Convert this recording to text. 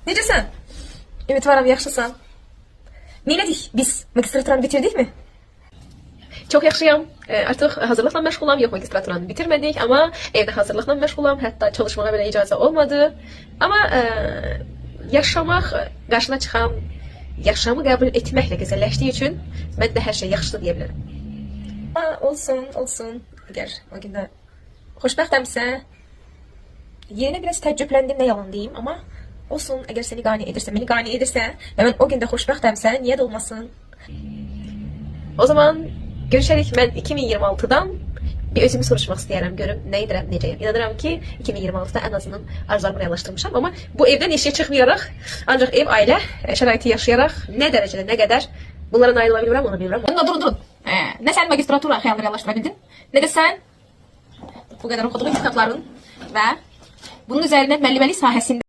Necəsən? Ümidvaram yaxşısan. Neylədik? Biz magistraturanı bitirdik mi? Çok yaxşıyam. Artıq hazırlıqla məşğulam. Yox, magistraturanı bitirmədik, amma evdə hazırlıqla məşğulam. Hətta çalışmağa belə icazə olmadı. Amma yaşamaq, qarşına çıxan yaşamı qəbul etməklə gözəlləşdiyi üçün mən də hər şey yaxşıdır deyə bilərəm. Olsun, olsun. Əgər o gün də xoşbəxtəmsə, yerinə biraz təəccübləndim, nə yalan deyim, amma olsun, əgər səni qane edirsə, məni qane edirsə və mən o gün də xoşbəxtəmsə, niyə də olmasın? O zaman görüşərik. Mən 2026-dan bir özümü soruşmaq istəyərəm, görüm nə edirəm, necəyəm. İnanıram ki, 2026-da ən azından arzularımı reallaşdırmışam, amma bu evdən eşiyə çıxmayaraq, ancaq ev, ailə şəraiti yaşayaraq nə dərəcədə, nə qədər bunlara nail ola bilmirəm, onu bilmirəm. Durun. Nə sən magistratura xəyalını reallaşdıra bildin, nə də sən bu qədər oxuduğun kitabların və bunun üzərində müəlliməlik sahəsində